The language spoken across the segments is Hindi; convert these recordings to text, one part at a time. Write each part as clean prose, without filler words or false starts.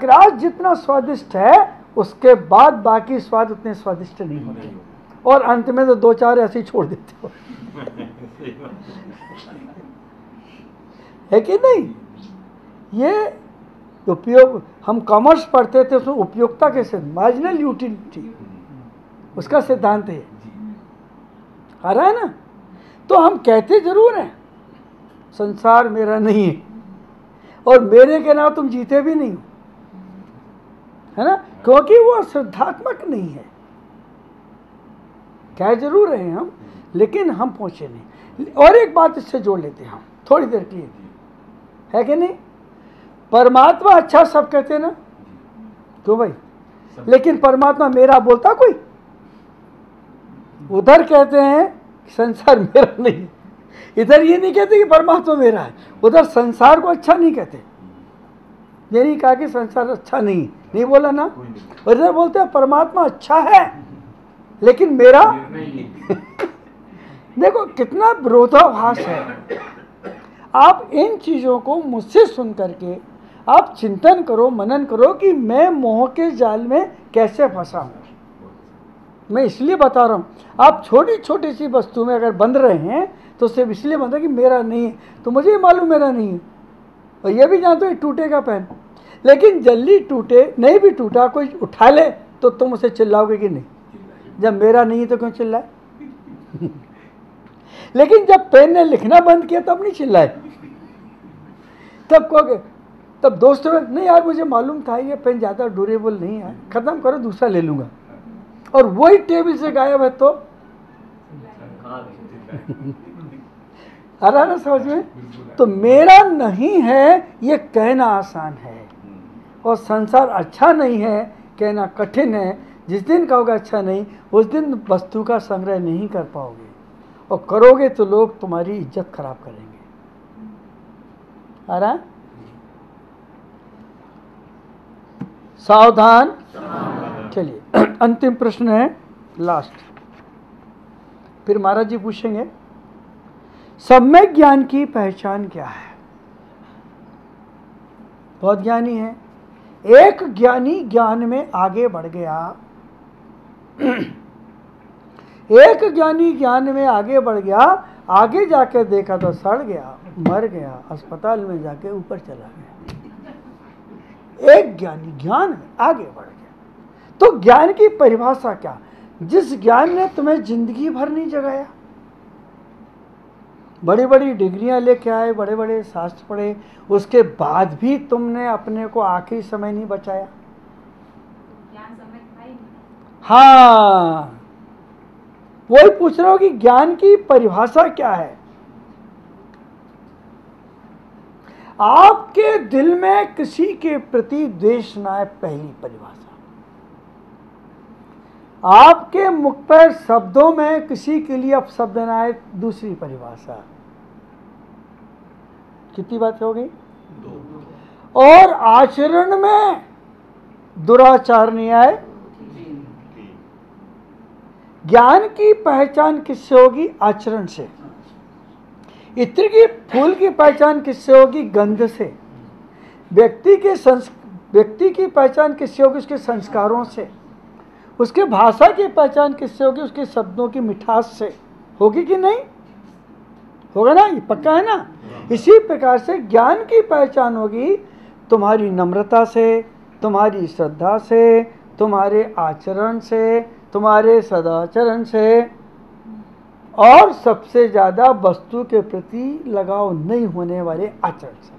ग्रास जितना स्वादिष्ट है उसके बाद बाकी स्वाद उतने स्वादिष्ट नहीं होते, और अंत में तो 2-4 ऐसे ही छोड़ देते हो। है कि नहीं? ये उपयोग, हम कॉमर्स पढ़ते थे, उसमें उपयोगिता कैसे, मार्जिनल यूटिलिटी, उसका सिद्धांत है, आ रहा है ना? तो हम कहते जरूर हैं संसार मेरा नहीं है, और मेरे के नाम तुम जीते भी नहीं हो, है ना, क्योंकि वो श्रद्धात्मक नहीं है। कह जरूर रहे हैं हम, लेकिन हम पहुंचे नहीं। और एक बात इससे जोड़ लेते हैं हम थोड़ी देर के लिए, है कि नहीं? परमात्मा अच्छा सब कहते हैं ना, क्यों भाई? लेकिन परमात्मा मेरा बोलता कोई? उधर कहते हैं संसार मेरा नहीं, इधर ये नहीं कहते कि परमात्मा मेरा है। उधर संसार को अच्छा नहीं कहते, ये नहीं कहा कि संसार अच्छा नहीं बोला ना। और इधर बोलते हैं परमात्मा अच्छा है लेकिन मेरा देखो कितना विरोधाभास है। आप इन चीजों को मुझसे सुन करके आप चिंतन करो, मनन करो कि मैं मोह के जाल में कैसे फंसा हूं। मैं इसलिए बता रहा हूं, आप छोटी छोटी सी वस्तु में अगर बंध रहे हैं तो सिर्फ इसलिए बंधा कि मेरा नहीं है, तो मुझे ही मालूम मेरा नहीं है, और ये भी जानते हो टूटेगा पेन, लेकिन जल्दी टूटे नहीं भी टूटा कोई उठा ले तो तुम उसे चिल्लाओगे कि नहीं? जब मेरा नहीं है तो क्यों चिल्लाए? लेकिन जब पेन ने लिखना बंद किया तब नहीं चिल्लाए, तब कहोगे, तब दोस्तों में नहीं यार मुझे मालूम था ये पेन ज़्यादा ड्यूरेबल नहीं है, ख़त्म करो दूसरा ले लूँगा, और वही टेबल से गायब है तो आ रहा ना समझ में? तो मेरा नहीं है ये कहना आसान है, और संसार अच्छा नहीं है कहना कठिन है। जिस दिन कहोगे अच्छा नहीं, उस दिन वस्तु का संग्रह नहीं कर पाओगे, और करोगे तो लोग तुम्हारी इज्जत खराब करेंगे। आ रहा? सावधान। चलिए अंतिम प्रश्न है, लास्ट, फिर महाराज जी पूछेंगे सम्यक ज्ञान की पहचान क्या है। बहुत ज्ञानी है, एक ज्ञानी ज्ञान में आगे बढ़ गया, एक ज्ञानी ज्ञान में आगे बढ़ गया, आगे जाके देखा तो सड़ गया, मर गया, अस्पताल में जाके ऊपर चला गया। एक ज्ञानी ज्ञान में आगे बढ़ गया। तो ज्ञान की परिभाषा क्या? जिस ज्ञान ने तुम्हें जिंदगी भर नहीं जगाया, बड़ी बड़ी डिग्रियां लेके आए, बड़े बड़े शास्त्र पढ़े, उसके बाद भी तुमने अपने को आखिरी समय नहीं बचाया। हाँ, वही पूछ रहा हूं कि ज्ञान की परिभाषा क्या है। आपके दिल में किसी के प्रति द्वेष ना है, पहली परिभाषा। आपके मुख पर शब्दों में किसी के लिए अपशब्द ना आए, दूसरी परिभाषा। कितनी बात हो गई? और आचरण में दुराचार नहीं आए। ज्ञान की पहचान किससे होगी? आचरण से। इत्र की फूल की पहचान किससे होगी? गंध से। व्यक्ति की पहचान किससे होगी? उसके संस्कारों से। उसके भाषा की पहचान किससे होगी? उसके शब्दों की मिठास से। होगी कि नहीं? होगा ना? ये पक्का है ना? इसी प्रकार से ज्ञान की पहचान होगी तुम्हारी नम्रता से, तुम्हारी श्रद्धा से, तुम्हारे आचरण से, तुम्हारे सदाचरण से, और सबसे ज्यादा वस्तु के प्रति लगाव नहीं होने वाले आचरण से।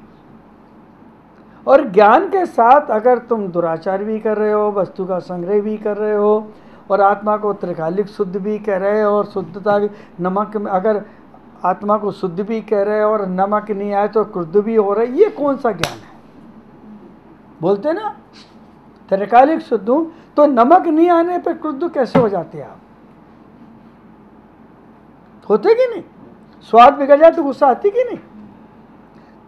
और ज्ञान के साथ अगर तुम दुराचार भी कर रहे हो, वस्तु का संग्रह भी कर रहे हो, और आत्मा को त्रिकालिक शुद्ध भी कह रहे हो, और शुद्धता भी, नमक में अगर आत्मा को शुद्ध भी कह रहे हो और नमक नहीं आए तो क्रुद्ध भी हो रहे, ये कौन सा ज्ञान है? बोलते ना त्रिकालिक शुद्ध हूं, तो नमक नहीं आने पर क्रुद्ध कैसे हो जाते आप? होते कि नहीं? स्वाद बिगड़ जाए तो गुस्सा आती कि नहीं?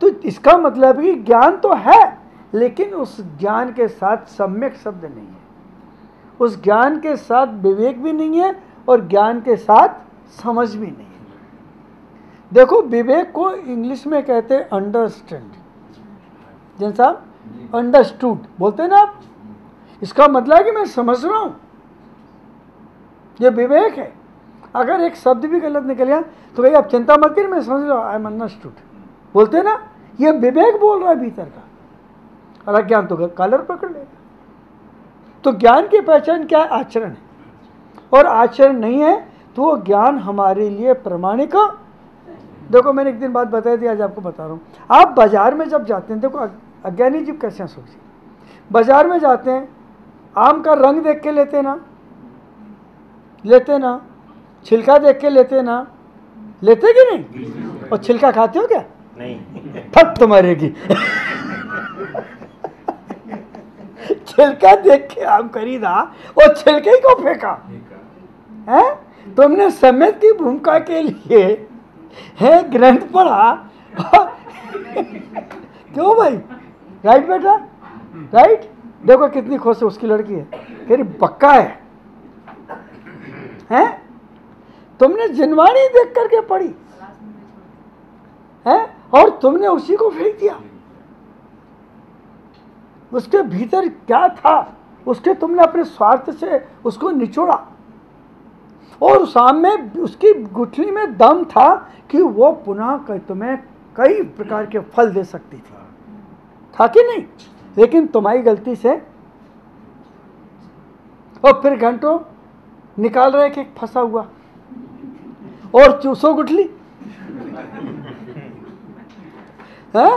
तो इसका मतलब कि ज्ञान तो है, लेकिन उस ज्ञान के साथ सम्यक शब्द नहीं है, उस ज्ञान के साथ विवेक भी नहीं है, और ज्ञान के साथ समझ भी नहीं है। देखो विवेक को इंग्लिश में कहते हैं अंडरस्टैंड। जैन साहब अंडरस्टूड बोलते हैं ना आप, इसका मतलब है कि मैं समझ रहा हूं, ये विवेक है। अगर एक शब्द भी गलत निकल गया तो भाई आप चिंता मत करिए, मैं समझ रहा हूं, आई एम अंडरस्टूड, बोलते हैं ना, ये विवेक बोल रहा है भीतर का। और अज्ञान तो कॉलर पकड़ लेगा। तो ज्ञान की पहचान क्या है? आचरण है। और आचरण नहीं है तो वो ज्ञान हमारे लिए प्रमाणिक। देखो मैंने एक दिन बात बताई थी, आज आपको बता रहा हूँ। आप बाजार में जब जाते हैं, देखो अज्ञानी जीव कैसे हैं सोचिए, बाजार में जाते हैं, आम का रंग देख के लेते ना, लेते ना, छिलका देख के लेते ना, लेते कि नहीं? और छिलका खाते हो क्या? नहीं। फट तो मरेगी। छिलका देख के आम खरीदा और छिलके ही को फेंका है। तुमने समय की भूमिका के लिए है ग्रंथ पढ़ा। क्यों भाई? राइट बेटा, राइट। देखो कितनी खुश है, उसकी लड़की है, कह रही पक्का है? तुमने जिनवाणी देख करके पढ़ी है और तुमने उसी को फेंक दिया। उसके भीतर क्या था, उसके तुमने अपने स्वार्थ से उसको निचोड़ा, और सामने उसकी गुठली में दम था कि वो पुनः तुम्हें कई प्रकार के फल दे सकती थी, था कि नहीं? लेकिन तुम्हारी गलती से, और फिर घंटों निकाल रहे कि फंसा हुआ और चूसो गुठली है।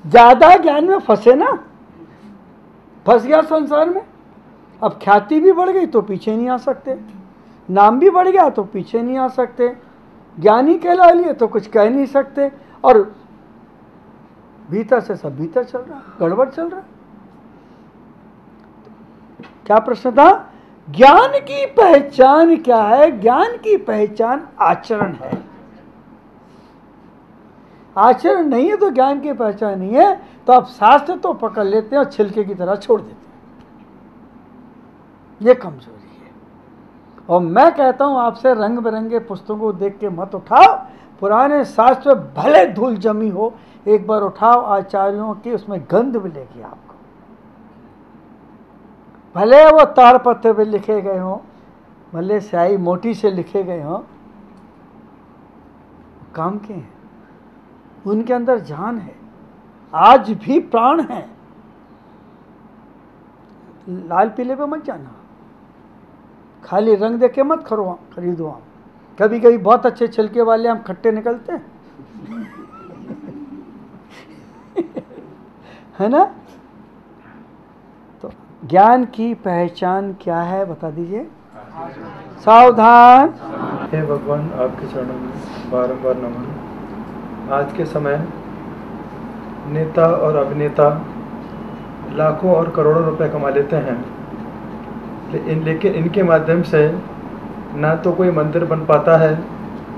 ज्यादा ज्ञान में फंसे ना, फंस गया संसार में। अब ख्याति भी बढ़ गई तो पीछे नहीं आ सकते, नाम भी बढ़ गया तो पीछे नहीं आ सकते, ज्ञानी कहला लिए तो कुछ कह नहीं सकते, और भीतर से सब भीतर चल रहा, गड़बड़ चल रहा। क्या प्रश्न था? ज्ञान की पहचान क्या है? ज्ञान की पहचान आचरण है। आचरण नहीं है तो ज्ञान की पहचान नहीं है। तो आप शास्त्र तो पकड़ लेते हैं और छिलके की तरह छोड़ देते हैं, ये कमजोरी है। और मैं कहता हूं आपसे, रंग बिरंगे पुस्तकों को देख के मत उठाओ। पुराने शास्त्र भले धूल जमी हो, एक बार उठाओ, आचार्यों की उसमें गंध मिलेगी आपको। भले वो ताड़पत्र पे लिखे गए हों, भले स्याही मोटी से लिखे गए हों, काम के हैं, उनके अंदर जान है, आज भी प्राण है। लाल पीले पे मत जाना, खाली रंग देख के मत खरीदो आम। कभी कभी बहुत अच्छे छिलके वाले आम खट्टे निकलते हैं है ना? तो ज्ञान की पहचान क्या है बता दीजिए। सावधान। हे भगवान, आपके चरणों में बारंबार नमन। आज के समय नेता और अभिनेता लाखों और करोड़ों रुपए कमा लेते हैं, लेकिन इनके माध्यम से ना तो कोई मंदिर बन पाता है,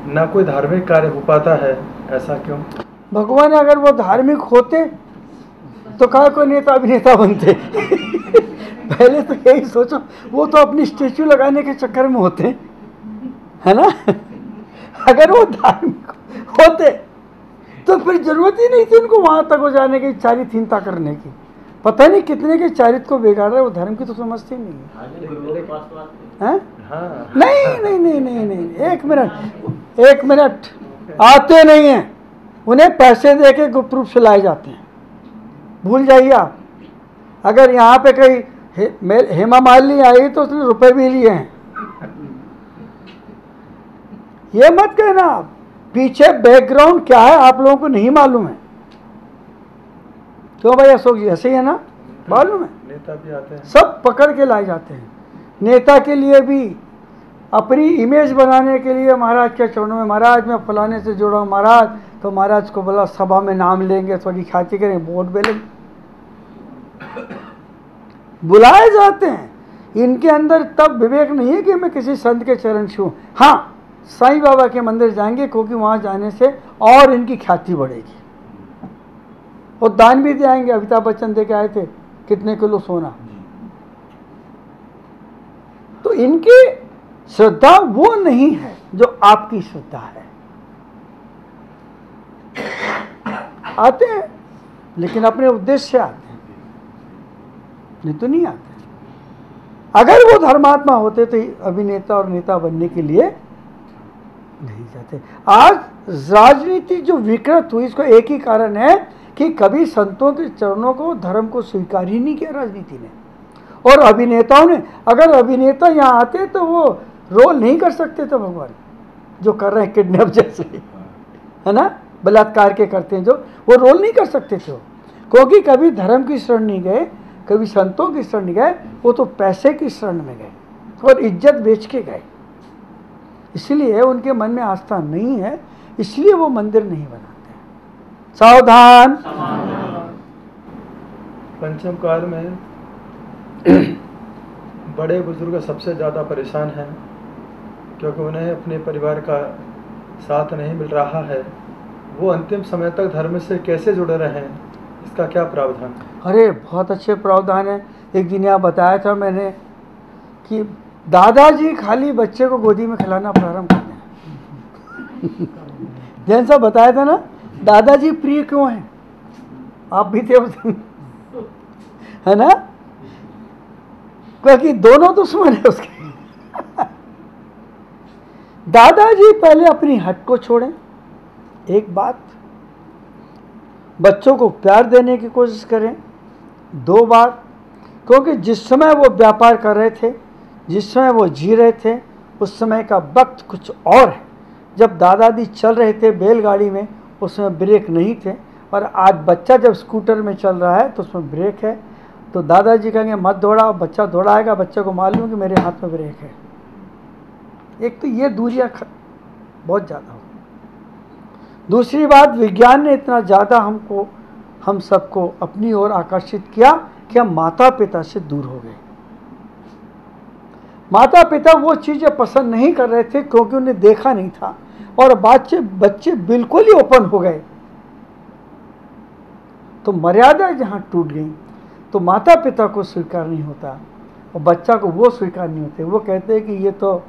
ना कोई धार्मिक कार्य हो पाता है। ऐसा क्यों? भगवान अगर वो धार्मिक होते तो कहा कोई नेता अभिनेता बनते। पहले तो यही सोचो, वो तो अपनी स्टेचू लगाने के चक्कर में होते है ना। अगर वो धार्मिक होते तो फिर जरूरत ही नहीं थी उनको वहां तक हो जाने की, चारित्र्यहीनता करने की। पता नहीं कितने के चारित्र को बिगाड़ रहा है, वो धर्म की तो समझते नहीं है। नहीं नहीं नहीं नहीं नहीं, एक मिनट, आते नहीं हैं, उन्हें पैसे दे के गुप्त रूप से लाए जाते हैं। भूल जाइए आप, अगर यहाँ पे कहीं हेमा मालिनी आई तो उसने रुपए भी लिए हैं, ये मत कहना आप। पीछे बैकग्राउंड क्या है आप लोगों को नहीं मालूम है। क्यों भाई अशोक जी, ऐसे ही है ना? मालूम है, नेता भी आते हैं, सब पकड़ के लाए जाते हैं। नेता के लिए भी अपनी इमेज बनाने के लिए महाराज के चरणों में, महाराज मैं फलाने से जुड़ा हूँ महाराज, तो महाराज को बोला सभा में नाम लेंगे, थोड़ी ख्याति करेंगे, वोट बेलेंगे, बुलाए जाते हैं। इनके अंदर तब विवेक नहीं है कि मैं किसी संत के चरण छूं। हाँ, साईं बाबा के मंदिर जाएंगे क्योंकि वहां जाने से और इनकी ख्याति बढ़ेगी, और दान भी दिलाएंगे। अमिताभ बच्चन दे के आए थे कितने किलो सोना। तो इनकी श्रद्धा वो नहीं है जो आपकी श्रद्धा है। आते हैं लेकिन अपने उद्देश्य से आते हैं। नहीं तो नहीं आते। अगर वो धर्मात्मा होते तो अभिनेता और नेता बनने के लिए नहीं जाते। आज राजनीति जो विकृत हुई, इसको एक ही कारण है कि कभी संतों के चरणों को, धर्म को स्वीकार ही नहीं किया राजनीति ने। और अभिनेताओं ने, अगर अभिनेता यहाँ आते तो वो रोल नहीं कर सकते थे भगवान, जो कर रहे हैं किडनैप जैसे, है ना, बलात्कार के करते हैं जो, वो रोल नहीं कर सकते थे वो, क्योंकि कभी धर्म की शरण नहीं गए, कभी संतों की शरण नहीं गए, वो तो पैसे की शरण में गए और इज्जत बेच के गए। इसलिए उनके मन में आस्था नहीं है, इसलिए वो मंदिर नहीं बनाते हैं। सावधान। पंचम काल में बड़े बुजुर्ग सबसे ज़्यादा परेशान हैं, क्योंकि उन्हें अपने परिवार का साथ नहीं मिल रहा है। वो अंतिम समय तक धर्म से कैसे जुड़े रहें, इसका क्या प्रावधान? अरे बहुत अच्छे प्रावधान है। एक दिन यहाँ बताया था मैंने कि दादाजी खाली बच्चे को गोदी में खिलाना प्रारंभ कर दें। जैन साहब बताया था ना, दादाजी प्रिय क्यों हैं, आप भी थे है ना, क्योंकि दोनों दुश्मन है उसके। दादाजी पहले अपनी हट को छोड़ें, एक बात, बच्चों को प्यार देने की कोशिश करें, दो बात, क्योंकि जिस समय वो व्यापार कर रहे थे, जिस समय वो जी रहे थे, उस समय का वक्त कुछ और है। जब दादाजी चल रहे थे बैलगाड़ी में, उसमें ब्रेक नहीं थे, और आज बच्चा जब स्कूटर में चल रहा है तो उसमें ब्रेक है। तो दादाजी कहेंगे मत दौड़ाओ, बच्चा दौड़ाएगा, बच्चे को मालूम कि मेरे हाथ में ब्रेक है। एक तो ये दूरियां बहुत ज़्यादा हो। दूसरी बात, विज्ञान ने इतना ज़्यादा हम सबको अपनी ओर आकर्षित किया कि हम माता पिता से दूर हो गए। माता पिता वो चीज़ें पसंद नहीं कर रहे थे क्योंकि उन्हें देखा नहीं था, और बच्चे बिल्कुल ही ओपन हो गए। तो मर्यादा जहाँ टूट गई, तो माता पिता को स्वीकार नहीं होता और बच्चा को वो स्वीकार नहीं होते। वो कहते हैं कि ये तो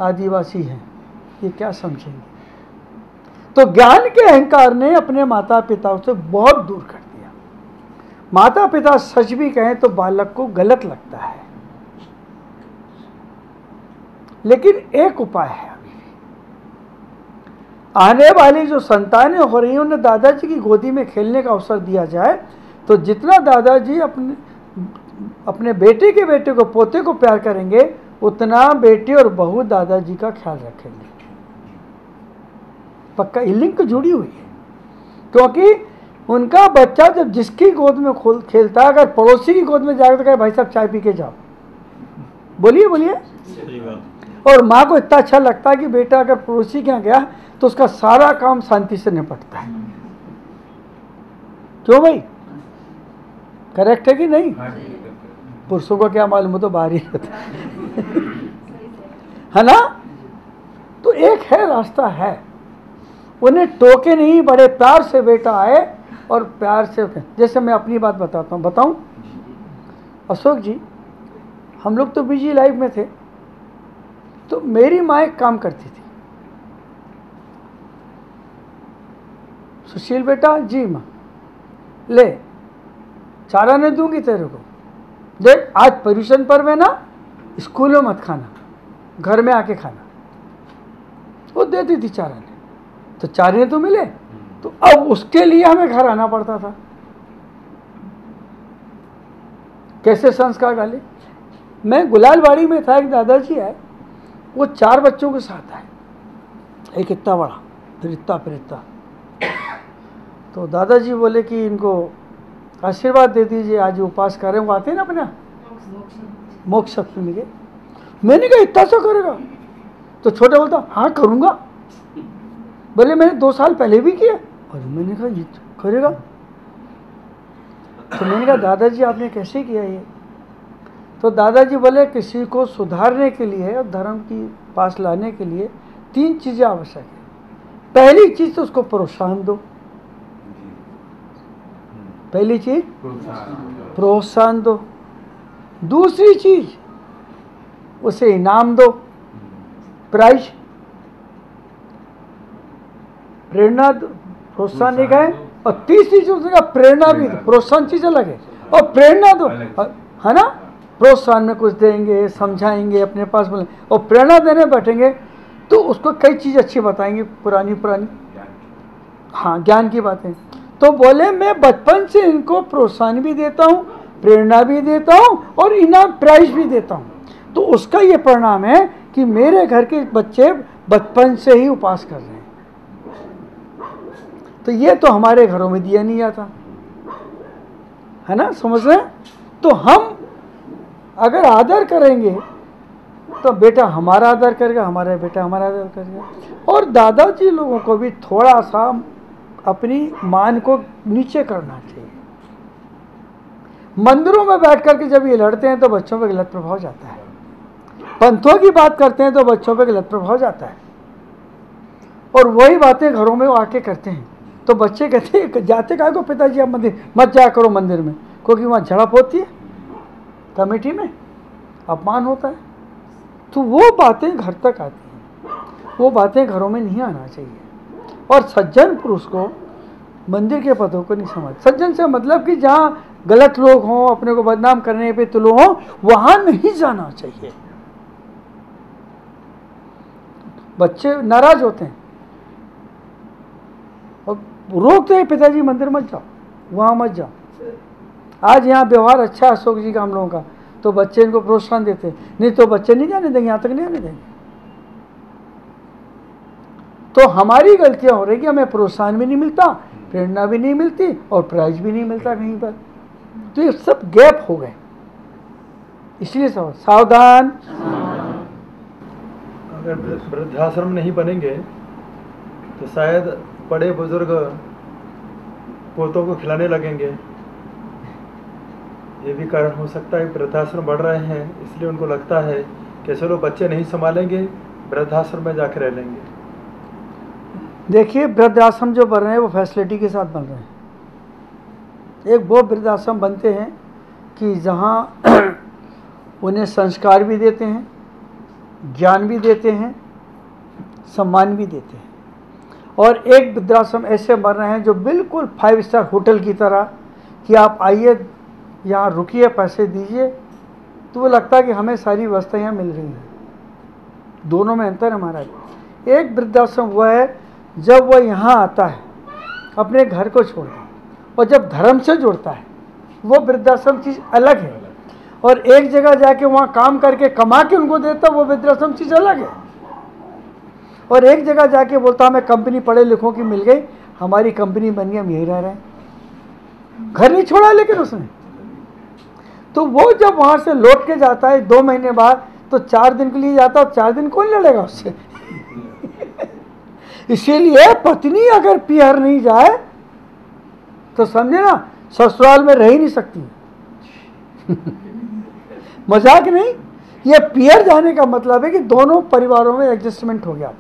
आदिवासी हैं, ये क्या समझेंगे। तो ज्ञान के अहंकार ने अपने माता पिता से बहुत दूर कर दिया। माता पिता सच भी कहें तो बालक को गलत लगता है, लेकिन एक उपाय है अभी भी। आने वाली जो संतानें हो रही हैं, उन्हें दादाजी की गोदी में खेलने का अवसर दिया जाए, तो जितना दादाजी अपने बेटे के बेटे को, पोते को प्यार करेंगे, उतना बेटे और बहू दादाजी का ख्याल रखेंगे। पक्का ये लिंक जुड़ी हुई है, क्योंकि उनका बच्चा जब जिसकी गोद में खेलता है, अगर पड़ोसी की गोद में जाकर तो कहे भाई साहब चाय पी के जाओ, बोलिए बोलिए। और माँ को इतना अच्छा लगता है कि बेटा अगर पड़ोसी के यहाँ गया तो उसका सारा काम शांति से निपटता है। क्यों भाई, करेक्ट है कि नहीं? पुरुषों को क्या मालूम, तो बाहर ही रहता है ना। तो एक है रास्ता है, उन्हें टोके नहीं, बड़े प्यार से बेटा आए और प्यार से। जैसे मैं अपनी बात बताता हूँ, बताऊँ अशोक जी, हम लोग तो बिजी लाइफ में थे, तो मेरी माँ एक काम करती थी, सुशील बेटा, जी माँ ले चारा नहीं दूंगी तेरे को, देख आज पर्यूषण पर्व है ना, स्कूल में मत खाना, घर में आके खाना। वो देती थी चारा ने, तो चारे तो मिले, तो अब उसके लिए हमें घर आना पड़ता था। कैसे संस्कार डाले। मैं गुलालबाड़ी में था, एक दादाजी आए, वो 4 बच्चों के साथ आए, एक इतना बड़ा, फिर इतना। तो दादाजी बोले कि इनको आशीर्वाद दे दीजिए, आज उपवास कर रहे हैं, वो आते हैं ना अपना मोक्ष सप्तमी के। मैंने कहा इतना सा करेगा, तो छोटा बोलता हाँ करूँगा। बोले मैंने 2 साल पहले भी किया, और मैंने कहा ये करेगा। तो मैंने कहा दादाजी आपने कैसे किया ये? तो दादाजी बोले किसी को सुधारने के लिए और धर्म की पास लाने के लिए 3 चीज़ें आवश्यक है। पहली चीज़ तो उसको प्रोत्साहन दो, पहली चीज प्रोत्साहन दो। दूसरी चीज उसे इनाम दो, प्राइज, प्रेरणा दो, प्रोत्साहन एक है। और तीसरी चीज उसने कहा प्रेरणा भी दो। प्रोत्साहन चीज अलग है और प्रेरणा दो, है ना, प्रोत्साहन में कुछ देंगे, समझाएंगे, अपने पास बोलें, और प्रेरणा देने बैठेंगे तो उसको कई चीज़ अच्छी बताएंगे, पुरानी पुरानी, हाँ, ज्ञान की बातें। तो बोले मैं बचपन से इनको प्रोत्साहन भी देता हूँ, प्रेरणा भी देता हूँ और इनाम प्राइज भी देता हूँ। तो उसका ये परिणाम है कि मेरे घर के बच्चे बचपन से ही उपास कर रहे हैं। तो ये तो हमारे घरों में दिया नहीं जाता, है ना, समझ रहे हैं? तो हम अगर आदर करेंगे तो बेटा हमारा आदर करेगा, हमारा बेटा हमारा आदर करेगा। और दादाजी लोगों को भी थोड़ा सा अपनी मान को नीचे करना चाहिए। मंदिरों में बैठ करके जब ये लड़ते हैं तो बच्चों पर गलत प्रभाव जाता है, पंथों की बात करते हैं तो बच्चों पर गलत प्रभाव जाता है, और वही बातें घरों में वो आके करते हैं तो बच्चे कहते हैं जाते काहे को पिताजी आप मंदिर मत जाया करो मंदिर में, क्योंकि वहाँ झड़प होती है, कमेटी में अपमान होता है। तो वो बातें घर तक आती हैं, वो बातें घरों में नहीं आना चाहिए। और सज्जन पुरुष को मंदिर के पदों को नहीं समझ, सज्जन से मतलब कि जहाँ गलत लोग हों, अपने को बदनाम करने पे तुलो हों, वहाँ नहीं जाना चाहिए। बच्चे नाराज होते हैं और रोकते हैं, पिताजी मंदिर मत जाओ, वहाँ मत जाओ। आज यहाँ व्यवहार अच्छा है अशोक जी का हम लोगों का, तो बच्चे इनको प्रोत्साहन देते हैं, नहीं तो बच्चे नहीं जाने देंगे, यहाँ तक नहीं आने देंगे। तो हमारी गलतियां हो रही कि हमें प्रोत्साहन भी नहीं मिलता, प्रेरणा भी नहीं मिलती और प्राइज भी नहीं मिलता कहीं पर। तो ये सब गैप हो गए, इसलिए सब सावधान। अगर वृद्धाश्रम नहीं बनेंगे तो शायद बड़े बुजुर्ग पोतों को खिलाने लगेंगे। ये भी कारण हो सकता है, वृद्धाश्रम बढ़ रहे हैं इसलिए उनको लगता है कि चलो बच्चे नहीं संभालेंगे, वृद्धाश्रम में जाकर रह लेंगे। देखिए वृद्धाश्रम जो बन रहे हैं वो फैसिलिटी के साथ बन रहे हैं। एक वो वृद्धाश्रम बनते हैं कि जहाँ उन्हें संस्कार भी देते हैं, ज्ञान भी देते हैं, सम्मान भी देते हैं। और एक वृद्धाश्रम ऐसे बन रहे हैं जो बिल्कुल 5 स्टार होटल की तरह कि आप आइए, यहाँ रुकिए, पैसे दीजिए, तो वो लगता है कि हमें सारी व्यवस्था यहाँ मिल रही है। दोनों में अंतर हमारा है। एक वृद्धाश्रम वह है जब वह यहाँ आता है अपने घर को छोड़ के, और जब धर्म से जुड़ता है, वो वृद्धाश्रम चीज़ अलग है। और एक जगह जाके वहाँ काम करके कमा के उनको देता, वो वृद्धाश्रम चीज़ अलग है। और एक जगह जाके बोलता हमें कंपनी पढ़े लिखों की मिल गई, हमारी कंपनी बन गई, हम यही रह रहे हैं, घर नहीं छोड़ा लेकिन उसने। तो वो जब वहाँ से लौट के जाता है 2 महीने बाद, तो 4 दिन के लिए जाता है, 4 दिन कौन लड़ेगा उससे? इसीलिए पत्नी अगर पियर नहीं जाए तो समझे ना, ससुराल में रह ही नहीं सकती। मजाक नहीं, ये पियर जाने का मतलब है कि दोनों परिवारों में एडजस्टमेंट हो गया।